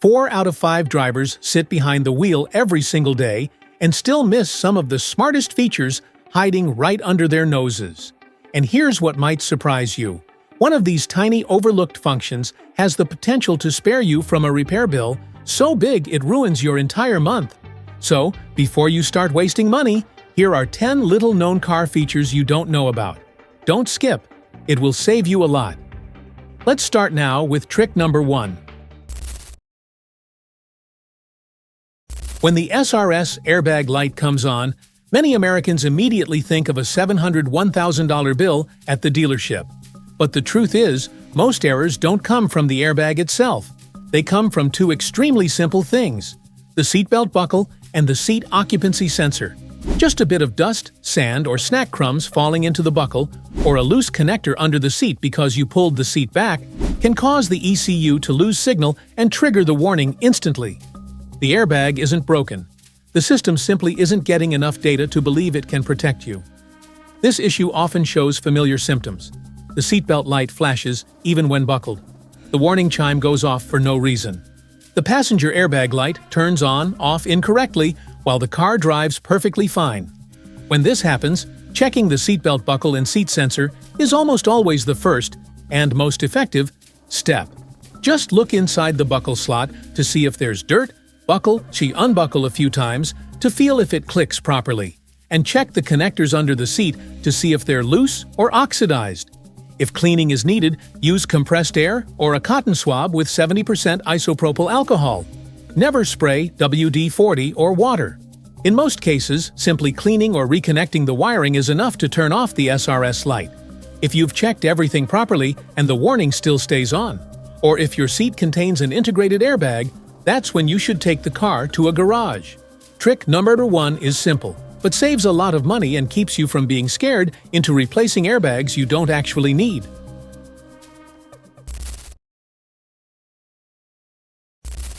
4 out of 5 drivers sit behind the wheel every single day and still miss some of the smartest features hiding right under their noses. And here's what might surprise you. One of these tiny overlooked functions has the potential to spare you from a repair bill so big it ruins your entire month. So, before you start wasting money, here are 10 little-known car features you don't know about. Don't skip. It will save you a lot. Let's start now with trick number 1. When the SRS airbag light comes on, many Americans immediately think of a $700, $1,000 bill at the dealership. But the truth is, most errors don't come from the airbag itself. They come from 2 extremely simple things: the seatbelt buckle and the seat occupancy sensor. Just a bit of dust, sand, or snack crumbs falling into the buckle, or a loose connector under the seat because you pulled the seat back, can cause the ECU to lose signal and trigger the warning instantly. The airbag isn't broken. The system simply isn't getting enough data to believe it can protect you. This issue often shows familiar symptoms. The seatbelt light flashes even when buckled. The warning chime goes off for no reason. The passenger airbag light turns on, off incorrectly, while the car drives perfectly fine. When this happens, checking the seatbelt buckle and seat sensor is almost always the first, and most effective, step. Just look inside the buckle slot to see if there's dirt, unbuckle a few times to feel if it clicks properly, and check the connectors under the seat to see if they're loose or oxidized. If cleaning is needed, use compressed air or a cotton swab with 70% isopropyl alcohol. Never spray WD-40 or water. In most cases, simply cleaning or reconnecting the wiring is enough to turn off the SRS light. If you've checked everything properly and the warning still stays on, or if your seat contains an integrated airbag, that's when you should take the car to a garage. Trick number 1 is simple, but saves a lot of money and keeps you from being scared into replacing airbags you don't actually need.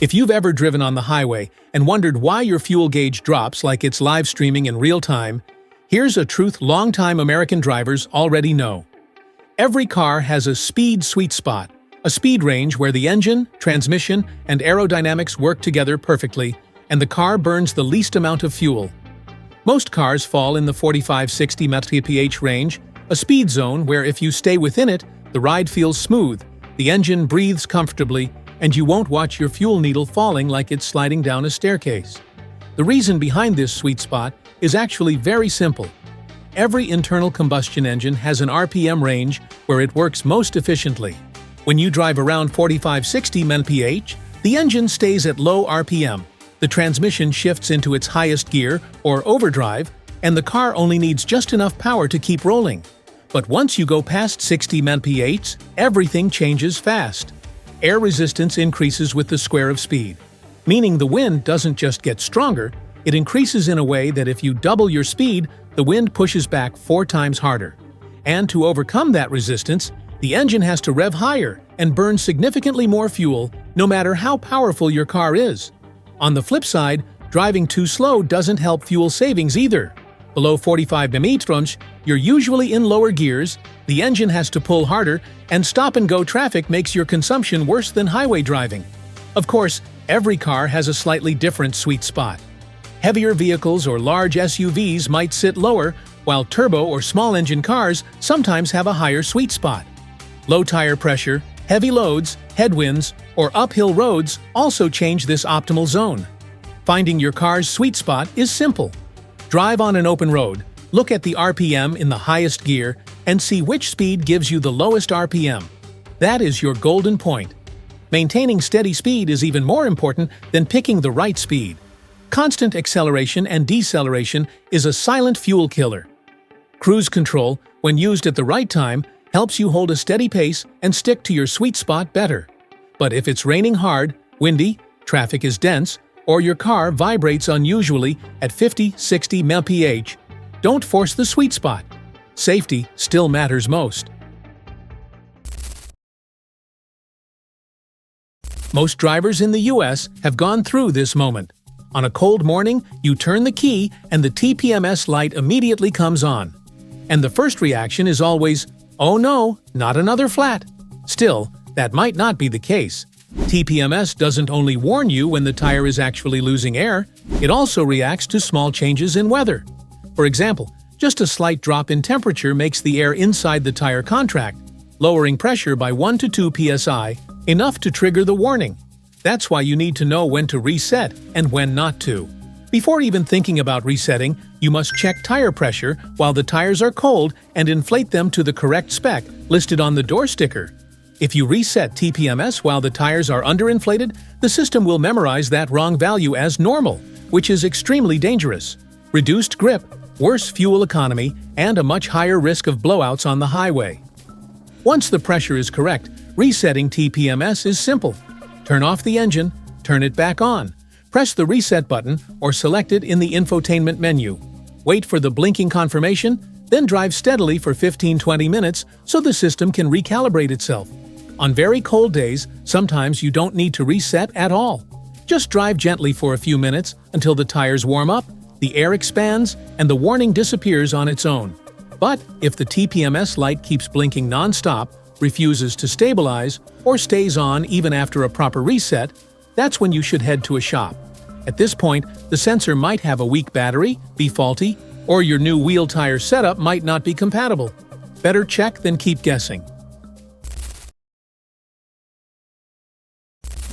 If you've ever driven on the highway and wondered why your fuel gauge drops like it's live streaming in real time, here's a truth longtime American drivers already know. Every car has a speed sweet spot, a speed range where the engine, transmission, and aerodynamics work together perfectly, and the car burns the least amount of fuel. Most cars fall in the 45-60 mph range, a speed zone where if you stay within it, the ride feels smooth, the engine breathes comfortably, and you won't watch your fuel needle falling like it's sliding down a staircase. The reason behind this sweet spot is actually very simple. Every internal combustion engine has an RPM range where it works most efficiently. When you drive around 45-60 mph, the engine stays at low RPM, the transmission shifts into its highest gear, or overdrive, and the car only needs just enough power to keep rolling. But once you go past 60 mph, everything changes fast. Air resistance increases with the square of speed, meaning the wind doesn't just get stronger, it increases in a way that if you double your speed, the wind pushes back 4 times harder. And to overcome that resistance, the engine has to rev higher and burn significantly more fuel, no matter how powerful your car is. On the flip side, driving too slow doesn't help fuel savings either. Below 45 mph, you're usually in lower gears, the engine has to pull harder, and stop-and-go traffic makes your consumption worse than highway driving. Of course, every car has a slightly different sweet spot. Heavier vehicles or large SUVs might sit lower, while turbo or small-engine cars sometimes have a higher sweet spot. Low tire pressure, heavy loads, headwinds, or uphill roads also change this optimal zone. Finding your car's sweet spot is simple. Drive on an open road, look at the RPM in the highest gear, and see which speed gives you the lowest RPM. That is your golden point. Maintaining steady speed is even more important than picking the right speed. Constant acceleration and deceleration is a silent fuel killer. Cruise control, when used at the right time, helps you hold a steady pace and stick to your sweet spot better. But if it's raining hard, windy, traffic is dense, or your car vibrates unusually at 50-60 mph, don't force the sweet spot. Safety still matters most. Most drivers in the US have gone through this moment. On a cold morning, you turn the key and the TPMS light immediately comes on. And the first reaction is always, "Oh no, not another flat." Still, that might not be the case. TPMS doesn't only warn you when the tire is actually losing air, it also reacts to small changes in weather. For example, just a slight drop in temperature makes the air inside the tire contract, lowering pressure by 1 to 2 psi, enough to trigger the warning. That's why you need to know when to reset and when not to. Before even thinking about resetting, you must check tire pressure while the tires are cold and inflate them to the correct spec listed on the door sticker. If you reset TPMS while the tires are underinflated, the system will memorize that wrong value as normal, which is extremely dangerous. Reduced grip, worse fuel economy, and a much higher risk of blowouts on the highway. Once the pressure is correct, resetting TPMS is simple. Turn off the engine, turn it back on. Press the reset button or select it in the infotainment menu. Wait for the blinking confirmation, then drive steadily for 15-20 minutes so the system can recalibrate itself. On very cold days, sometimes you don't need to reset at all. Just drive gently for a few minutes until the tires warm up, the air expands, and the warning disappears on its own. But if the TPMS light keeps blinking non-stop, refuses to stabilize, or stays on even after a proper reset, that's when you should head to a shop. At this point, the sensor might have a weak battery, be faulty, or your new wheel tire setup might not be compatible. Better check than keep guessing.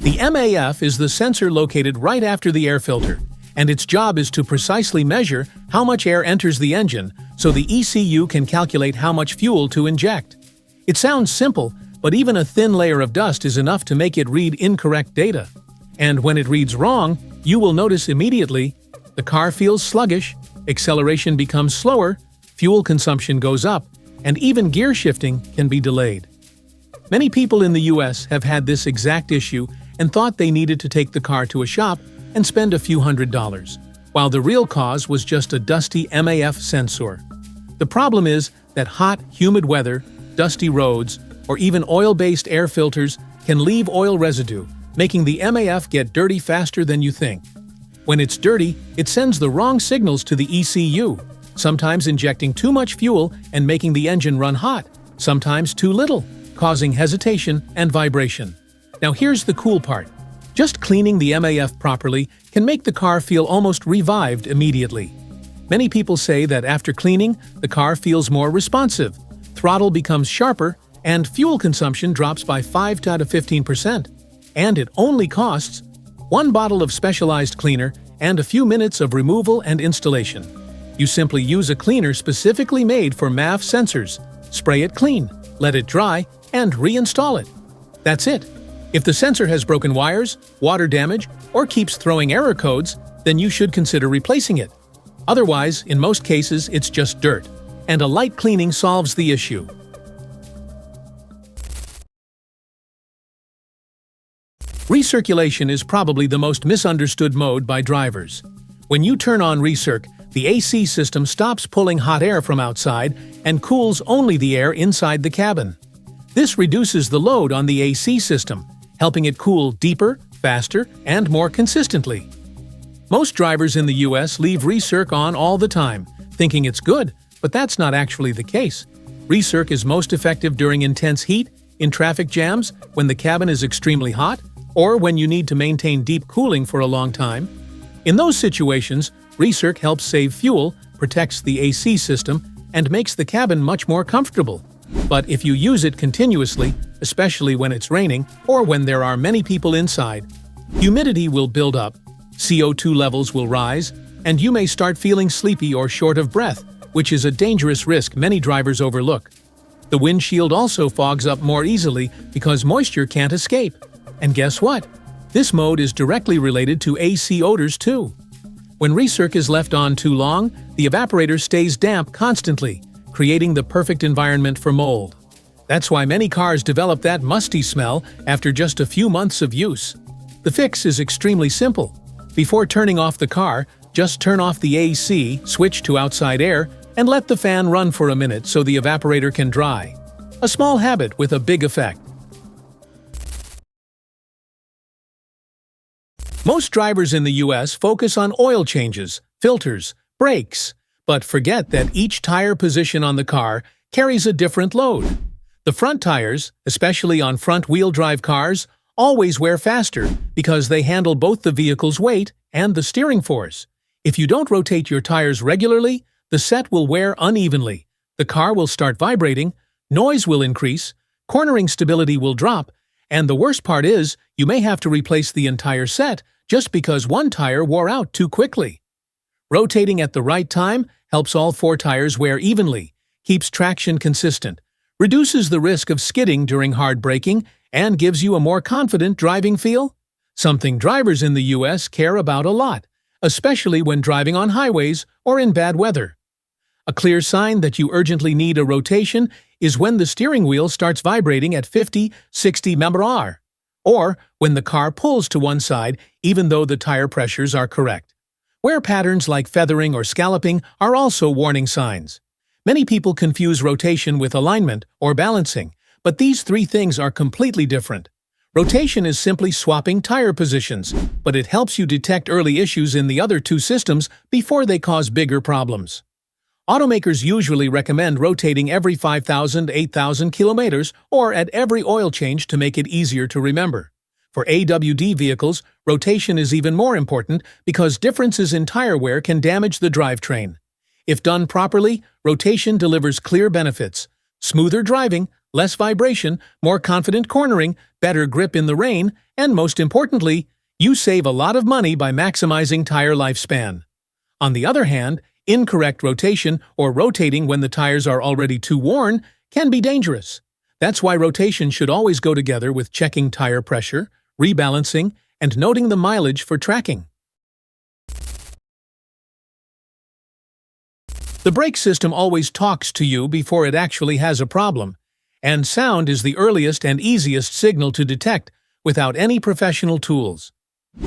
The MAF is the sensor located right after the air filter, and its job is to precisely measure how much air enters the engine so the ECU can calculate how much fuel to inject. It sounds simple, but even a thin layer of dust is enough to make it read incorrect data. And when it reads wrong, you will notice immediately the car feels sluggish, acceleration becomes slower, fuel consumption goes up, and even gear shifting can be delayed. Many people in the US have had this exact issue and thought they needed to take the car to a shop and spend a few $100s, while the real cause was just a dusty MAF sensor. The problem is that hot, humid weather, dusty roads, or even oil-based air filters can leave oil residue, making the MAF get dirty faster than you think. When it's dirty, it sends the wrong signals to the ECU, sometimes injecting too much fuel and making the engine run hot, sometimes too little, causing hesitation and vibration. Now here's the cool part. Just cleaning the MAF properly can make the car feel almost revived immediately. Many people say that after cleaning, the car feels more responsive, throttle becomes sharper, and fuel consumption drops by 5 to 15%. And it only costs 1 bottle of specialized cleaner and a few minutes of removal and installation. You simply use a cleaner specifically made for MAF sensors, spray it clean, let it dry, and reinstall it. That's it. If the sensor has broken wires, water damage, or keeps throwing error codes, then you should consider replacing it. Otherwise, in most cases, it's just dirt, and a light cleaning solves the issue. Recirculation is probably the most misunderstood mode by drivers. When you turn on recirc, the AC system stops pulling hot air from outside and cools only the air inside the cabin. This reduces the load on the AC system, helping it cool deeper, faster, and more consistently. Most drivers in the US leave recirc on all the time, thinking it's good, but that's not actually the case. Recirc is most effective during intense heat, in traffic jams, when the cabin is extremely hot, or when you need to maintain deep cooling for a long time. In those situations, recirc helps save fuel, protects the AC system, and makes the cabin much more comfortable. But if you use it continuously, especially when it's raining or when there are many people inside, humidity will build up, CO2 levels will rise, and you may start feeling sleepy or short of breath, which is a dangerous risk many drivers overlook. The windshield also fogs up more easily because moisture can't escape. And guess what? This mode is directly related to AC odors too. When recirc is left on too long, the evaporator stays damp constantly, creating the perfect environment for mold. That's why many cars develop that musty smell after just a few months of use. The fix is extremely simple. Before turning off the car, just turn off the AC, switch to outside air, and let the fan run for a minute so the evaporator can dry. A small habit with a big effect. Most drivers in the US focus on oil changes, filters, brakes, but forget that each tire position on the car carries a different load. The front tires, especially on front-wheel drive cars, always wear faster because they handle both the vehicle's weight and the steering force. If you don't rotate your tires regularly, the set will wear unevenly, the car will start vibrating, noise will increase, cornering stability will drop, and the worst part is you may have to replace the entire set just because one tire wore out too quickly. Rotating at the right time helps all 4 tires wear evenly, keeps traction consistent, reduces the risk of skidding during hard braking, and gives you a more confident driving feel. Something drivers in the US care about a lot, especially when driving on highways or in bad weather. A clear sign that you urgently need a rotation is when the steering wheel starts vibrating at 50-60 mph, or when the car pulls to one side even though the tire pressures are correct. Wear patterns like feathering or scalloping are also warning signs. Many people confuse rotation with alignment or balancing, but these 3 things are completely different. Rotation is simply swapping tire positions, but it helps you detect early issues in the other 2 systems before they cause bigger problems. Automakers usually recommend rotating every 5,000–8,000 kilometers or at every oil change to make it easier to remember. For AWD vehicles, rotation is even more important because differences in tire wear can damage the drivetrain. If done properly, rotation delivers clear benefits: smoother driving, less vibration, more confident cornering, better grip in the rain, and most importantly, you save a lot of money by maximizing tire lifespan. On the other hand, incorrect rotation, or rotating when the tires are already too worn, can be dangerous. That's why rotation should always go together with checking tire pressure, rebalancing, and noting the mileage for tracking. The brake system always talks to you before it actually has a problem, and sound is the earliest and easiest signal to detect without any professional tools.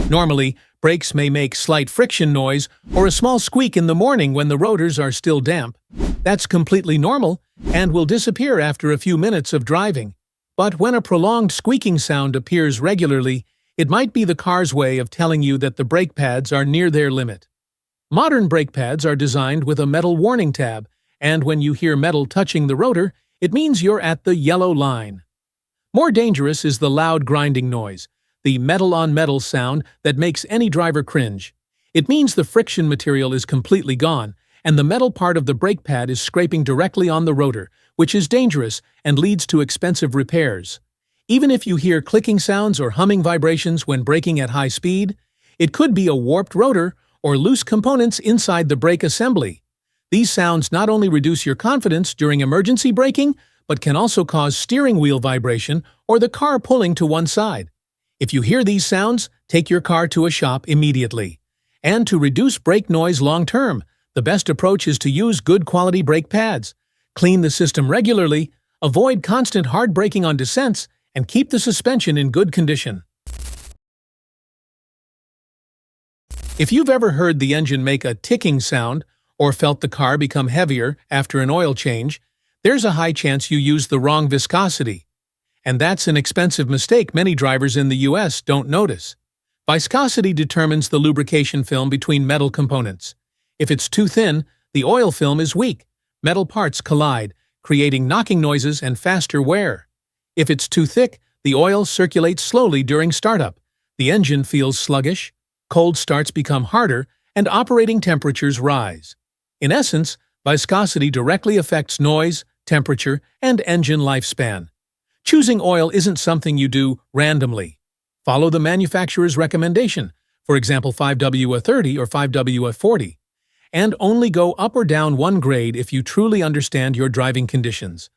Normally, brakes may make slight friction noise or a small squeak in the morning when the rotors are still damp. That's completely normal and will disappear after a few minutes of driving. But when a prolonged squeaking sound appears regularly, it might be the car's way of telling you that the brake pads are near their limit. Modern brake pads are designed with a metal warning tab, and when you hear metal touching the rotor, it means you're at the yellow line. More dangerous is the loud grinding noise, the metal-on-metal sound that makes any driver cringe. It means the friction material is completely gone, and the metal part of the brake pad is scraping directly on the rotor, which is dangerous and leads to expensive repairs. Even if you hear clicking sounds or humming vibrations when braking at high speed, it could be a warped rotor or loose components inside the brake assembly. These sounds not only reduce your confidence during emergency braking, but can also cause steering wheel vibration or the car pulling to one side. If you hear these sounds, take your car to a shop immediately. And to reduce brake noise long-term, the best approach is to use good quality brake pads. Clean the system regularly, avoid constant hard braking on descents, and keep the suspension in good condition. If you've ever heard the engine make a ticking sound or felt the car become heavier after an oil change, there's a high chance you used the wrong viscosity. And that's an expensive mistake many drivers in the US don't notice. Viscosity determines the lubrication film between metal components. If it's too thin, the oil film is weak. Metal parts collide, creating knocking noises and faster wear. If it's too thick, the oil circulates slowly during startup. The engine feels sluggish, cold starts become harder, and operating temperatures rise. In essence, viscosity directly affects noise, temperature, and engine lifespan. Choosing oil isn't something you do randomly. Follow the manufacturer's recommendation, for example 5WA30 or 5WA40, and only go up or down one grade if you truly understand your driving conditions.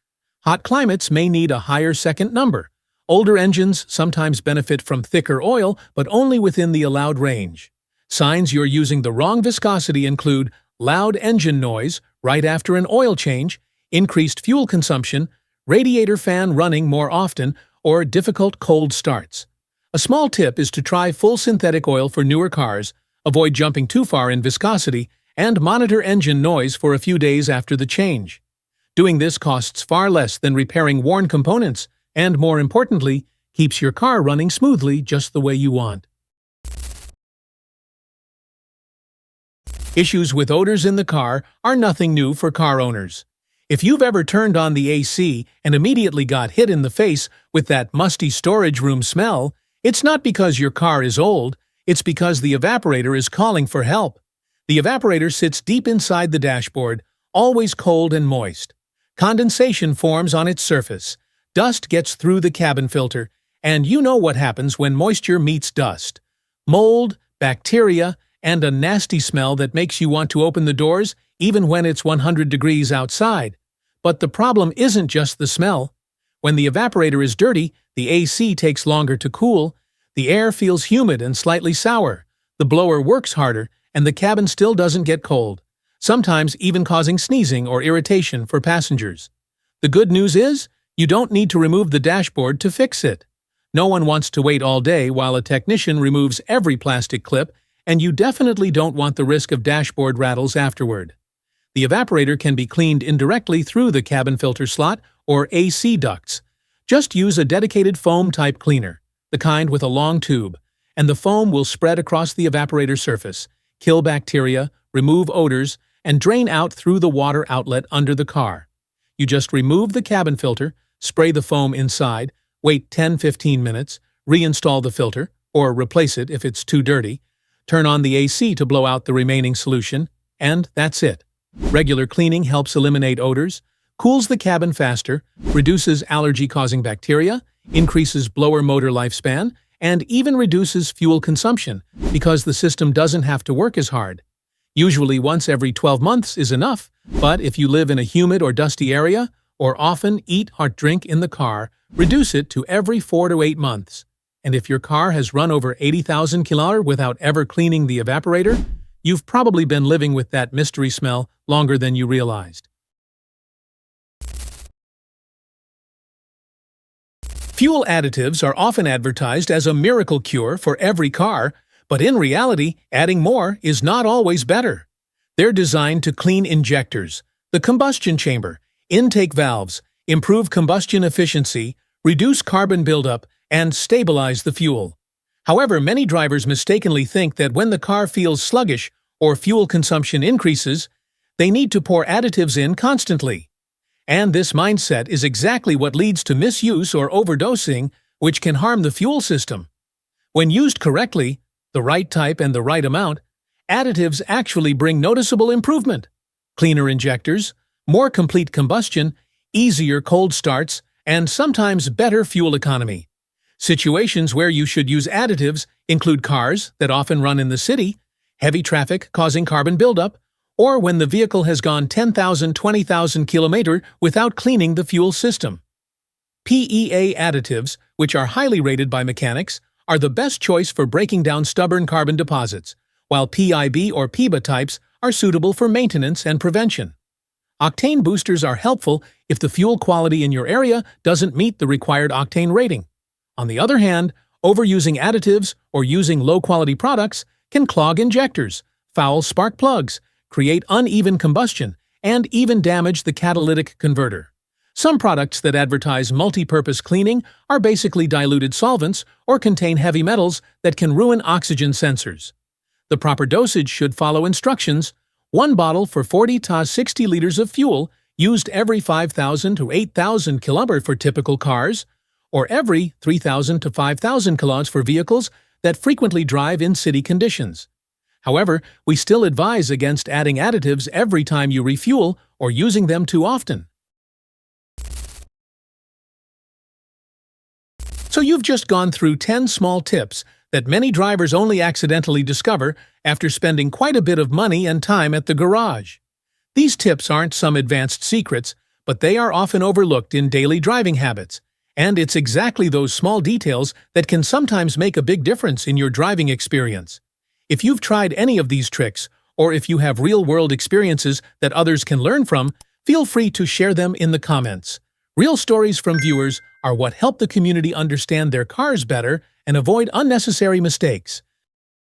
Hot climates may need a higher second number. Older engines sometimes benefit from thicker oil, but only within the allowed range. Signs you're using the wrong viscosity include loud engine noise right after an oil change, increased fuel consumption, radiator fan running more often, or difficult cold starts. A small tip is to try full synthetic oil for newer cars, avoid jumping too far in viscosity, and monitor engine noise for a few days after the change. Doing this costs far less than repairing worn components, and more importantly, keeps your car running smoothly just the way you want. Issues with odors in the car are nothing new for car owners. If you've ever turned on the AC and immediately got hit in the face with that musty storage room smell, It's not because your car is old, it's because the evaporator is calling for help. The evaporator sits deep inside the dashboard, always cold and moist. Condensation forms on its surface. Dust gets through the cabin filter, and you know what happens when moisture meets dust. Mold, bacteria, and a nasty smell that makes you want to open the doors even when it's 100 degrees outside. But the problem isn't just the smell. When the evaporator is dirty, the AC takes longer to cool, the air feels humid and slightly sour, the blower works harder, and the cabin still doesn't get cold, sometimes even causing sneezing or irritation for passengers. The good news is, you don't need to remove the dashboard to fix it. No one wants to wait all day while a technician removes every plastic clip, and you definitely don't want the risk of dashboard rattles afterward. The evaporator can be cleaned indirectly through the cabin filter slot or AC ducts. Just use a dedicated foam-type cleaner, the kind with a long tube, and the foam will spread across the evaporator surface, kill bacteria, remove odors, and drain out through the water outlet under the car. You just remove the cabin filter, spray the foam inside, wait 10-15 minutes, reinstall the filter, or replace it if it's too dirty, turn on the AC to blow out the remaining solution, and that's it. Regular cleaning helps eliminate odors, cools the cabin faster, reduces allergy-causing bacteria, increases blower motor lifespan, and even reduces fuel consumption because the system doesn't have to work as hard. Usually once every 12 months is enough, but if you live in a humid or dusty area, or often eat or drink in the car, reduce it to every 4 to 8 months. And if your car has run over 80,000 kilometers without ever cleaning the evaporator, you've probably been living with that mystery smell longer than you realized. Fuel additives are often advertised as a miracle cure for every car, but in reality, adding more is not always better. They're designed to clean injectors, the combustion chamber, intake valves, improve combustion efficiency, reduce carbon buildup, and stabilize the fuel. However, many drivers mistakenly think that when the car feels sluggish or fuel consumption increases, they need to pour additives in constantly. And this mindset is exactly what leads to misuse or overdosing, which can harm the fuel system. When used correctly, the right type and the right amount, additives actually bring noticeable improvement. Cleaner injectors, more complete combustion, easier cold starts, and sometimes better fuel economy. Situations where you should use additives include cars that often run in the city, heavy traffic causing carbon buildup, or when the vehicle has gone 10,000, 20,000 kilometers without cleaning the fuel system. PEA additives, which are highly rated by mechanics, are the best choice for breaking down stubborn carbon deposits, while PIB or PIBA types are suitable for maintenance and prevention. Octane boosters are helpful if the fuel quality in your area doesn't meet the required octane rating. On the other hand, overusing additives or using low-quality products can clog injectors, foul spark plugs, create uneven combustion, and even damage the catalytic converter. Some products that advertise multi-purpose cleaning are basically diluted solvents or contain heavy metals that can ruin oxygen sensors. The proper dosage should follow instructions: 1 bottle for 40 to 60 liters of fuel, used every 5,000 to 8,000 kilometers for typical cars, or every 3,000 to 5,000 kilometers for vehicles that frequently drive in city conditions. However, we still advise against adding additives every time you refuel or using them too often. So you've just gone through 10 small tips that many drivers only accidentally discover after spending quite a bit of money and time at the garage. These tips aren't some advanced secrets, but they are often overlooked in daily driving habits. And it's exactly those small details that can sometimes make a big difference in your driving experience. If you've tried any of these tricks, or if you have real-world experiences that others can learn from, feel free to share them in the comments. Real stories from viewers are what help the community understand their cars better and avoid unnecessary mistakes.